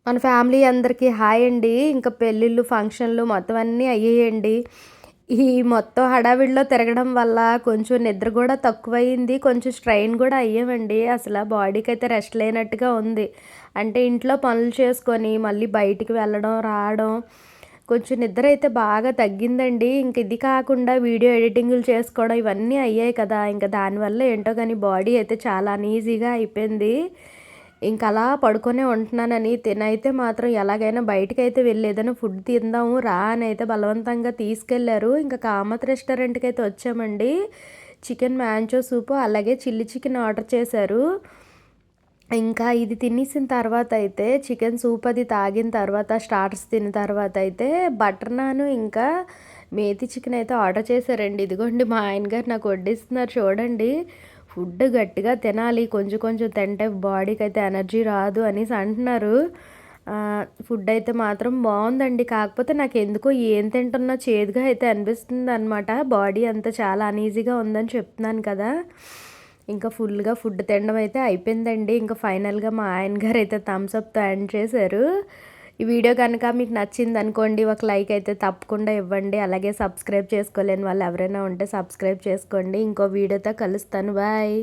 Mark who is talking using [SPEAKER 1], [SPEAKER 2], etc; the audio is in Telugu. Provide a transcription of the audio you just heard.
[SPEAKER 1] మన ఫ్యామిలీ అందరికీ హాయ్ అండి. ఇంకా పెళ్ళిళ్ళు, ఫంక్షన్‌లు మొత్తం అన్నీ అయ్యాయండి. ఈ మొత్తం హడావిడిలో తిరగడం వల్ల కొంచెం నిద్ర గూడా తక్కువయింది. కొంచెం స్ట్రెయిన్ గూడా అయ్యామండి. అసల బాడీకైతే రెస్ట్ లేనట్టుగా ఉంది. అంటే ఇంట్లో పనులు చేసుకొని మళ్ళీ బయటికి వెళ్ళడం, రావడం కొంచెం నిద్ర అయితే బాగా తగ్గిందండి. ఇంక ఇది కాకుండా వీడియో ఎడిటింగులు చేసుకోవడం ఇవన్నీ అయ్యాయి కదా! ఇంక దానివల్ల ఏంటో గానీ బాడీ అయితే చాలా అనీజీగా అయిపోయింది. ఇంకలా పడుకొనే ఉంటున్నానని తినైతే మాత్రం ఎలాగైనా బయటికైతే వెళ్లి ఏదైనా ఫుడ్ తిందాము రా అనైతే బలవంతంగా తీసుకెళ్లారు. ఇంకా కామత్ రెస్టారెంట్‌కైతే వచ్చామండి. చికెన్ మ్యాంచో సూపు అలాగే చిల్లీ చికెన్ ఆర్డర్ చేశారు. ఇంకా ఇది తినేసిన తర్వాతయితే చికెన్ సూప్ అది తాగిన తర్వాత స్టార్టర్స్ తిన్న తర్వాతయితే బటర్ నాను ఇంకా మేతి చికెన్ అయితే ఆర్డర్ చేశారండి. ఇదిగోండి మా ఆయన గారు నాకు వడ్డిస్తున్నారు చూడండి. ఫుడ్ గట్టిగా తినాలి. కొంచెం కొంచెం తింటే బాడీకైతే ఎనర్జీ రాదు అనేసి అంటున్నారు. ఫుడ్ అయితే మాత్రం బావుందండి. కాకపోతే నాకెందుకో ఏం తింటున్నా చేదుగా అయితే అనిపిస్తుందనమాట. బాడీ అంతా చాలా అనీజీగా ఉందని చెప్తున్నాను కదా! ఇంకా ఫుల్‌గా ఫుడ్ తినడం అయితే అయిపోయిందండి. ఇంకా ఫైనల్‌గా మా ఆయన గారైతే థమ్స్ అప్‌తో ఎండ్ చేశారు. ఈ వీడియో గనక మీకు నచ్చిందనుకోండి ఒక లైక్ అయితే తప్పకుండా ఇవ్వండి. అలాగే సబ్స్క్రైబ్ చేసుకోలేని వాళ్ళు ఎవరైనా ఉంటే సబ్స్క్రైబ్ చేసుకోండి. ఇంకో వీడియోతో కలుస్తాను. బాయ్.